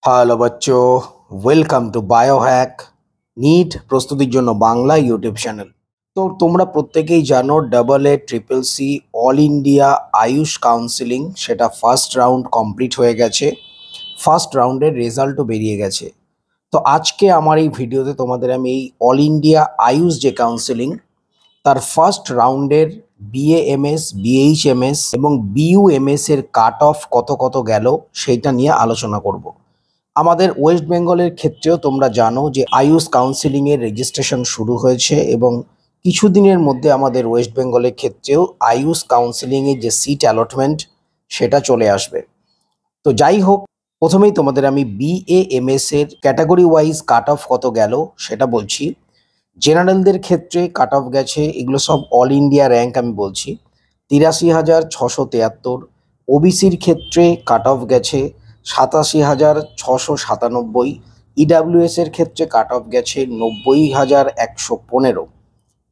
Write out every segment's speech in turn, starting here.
Hello বাচ্চো, welcome to biohack NEET প্রস্তুতির জন্য বাংলা ইউটিউব চ্যানেল। তো তোমরা প্রত্যেকেই জানো AA CCC all India Ayush counselling সেটা ফার্স্ট রাউন্ড কমপ্লিট হয়ে গেছে। ফার্স্ট রাউন্ডের রেজাল্টও বেরিয়ে গেছে। তো আজকে আমার এই ভিডিওতে তোমাদের আমি এই অল ইন্ডিয়া আয়ুষ যে কাউন্সিলিং তার ফার্স্ট রাউন্ডের BAMS, BHMS এবং BUMS এর কাট অফ কত গেল সেইটা নিয়ে আলোচনা করব। আমাদের ওয়েস্ট বেঙ্গলের ক্ষেত্রেও তোমরা জানো যে আয়ুষ কাউন্সিলিংয়ের রেজিস্ট্রেশন শুরু হয়েছে এবং কিছুদিনের মধ্যে আমাদের ওয়েস্ট বেঙ্গলের ক্ষেত্রেও আয়ুষ কাউন্সিলিংয়ের যে সিট অ্যালটমেন্ট সেটা চলে আসবে। তো যাই হোক, প্রথমেই তোমাদের আমি BAMS এর ক্যাটাগরি ওয়াইজ কাট অফ কত গেল সেটা বলছি। জেনারেলদের ক্ষেত্রে কাট অফ গেছে, এগুলো সব অল ইন্ডিয়া র্যাঙ্ক আমি বলছি, 83,673। ওবিসির ক্ষেত্রে কাট অফ গেছে 87,697। EWS এর ক্ষেত্রে কাট অফ গেছে 90,115।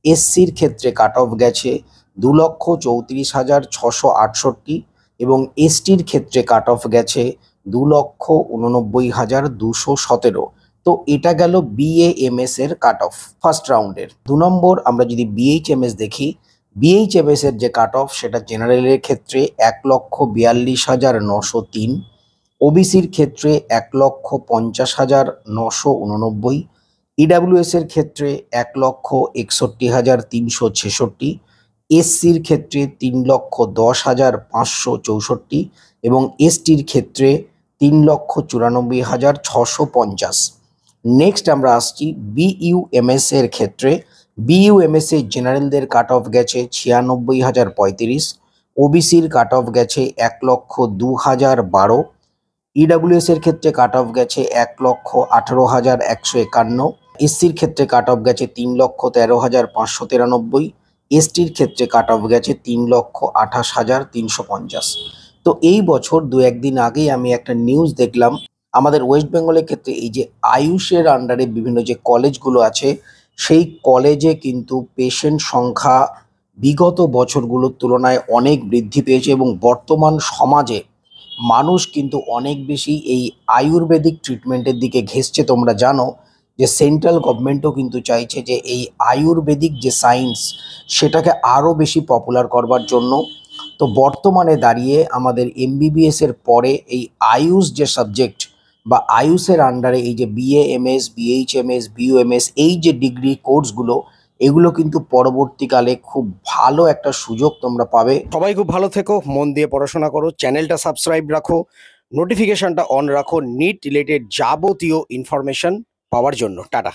SCর ক্ষেত্রে কাট অফ গেছে 2,34,668 এবং STর ক্ষেত্রে কাট অফ গেছে 2,89,217। তো এটা গেল BAMS এর কাট অফ ফার্স্ট রাউন্ডের। 2 নম্বর আমরা যদি BHMS দেখি, BHMS এর যে কাট অফ সেটা জেনারেলের ক্ষেত্রে 1,42,903, ওবিসির ক্ষেত্রে 1,50,989, EWS এর ক্ষেত্রে 1,61,366, SCর ক্ষেত্রে 3,10,564 এবং STর ক্ষেত্রে 3,94,650। নেক্সট আমরা আসছি BUMS এর ক্ষেত্রে। BUMS এর জেনারেলদের কাট অফ গেছে 96,035, ওবিসির কাট অফ গেছে 1,02,012, EWS এর ক্ষেত্রে কাট অফ গেছে 1,18,151, SCর ক্ষেত্রে কাট অফ গেছে 3,13,593, STর ক্ষেত্রে কাট অফ গেছে 3,28,350। তো এই বছর দু একদিন আগেই আমি একটা নিউজ দেখলাম, আমাদের ওয়েস্ট বেঙ্গলের ক্ষেত্রে এই যে আয়ুষের আন্ডারে বিভিন্ন যে কলেজগুলো আছে সেই কলেজে কিন্তু পেশেন্ট সংখ্যা বিগত বছরগুলোর তুলনায় অনেক বৃদ্ধি পেয়েছে এবং বর্তমান সমাজে মানুষ কিন্তু অনেক বেশি এই আয়ুর্বেদিক ট্রিটমেন্টের দিকে ঘেঁষছে। তোমরা জানো যে সেন্ট্রাল গভর্নমেন্টও কিন্তু চাইছে যে এই আয়ুর্বেদিক যে সায়েন্স সেটাকে আরও বেশি পপুলার করবার জন্য। তো বর্তমানে দাঁড়িয়ে আমাদের MBBS এর পরে এই আয়ুষ যে সাবজেক্ট বা আয়ুষের আন্ডারে এই যে BAMS, BHMS, BUMS এই যে ডিগ্রি কোর্সগুলো, এগুলো কিন্তু পরবর্তীকালে খুব ভালো একটা সুযোগ তোমরা পাবে। সবাই খুব ভালো থেকো, মন দিয়ে পড়াশোনা করো, চ্যানেলটা সাবস্ক্রাইব রাখো, নোটিফিকেশনটা অন রাখো নিট রিলেটেড যাবতীয় ইনফরমেশন পাওয়ার জন্য। টাটা।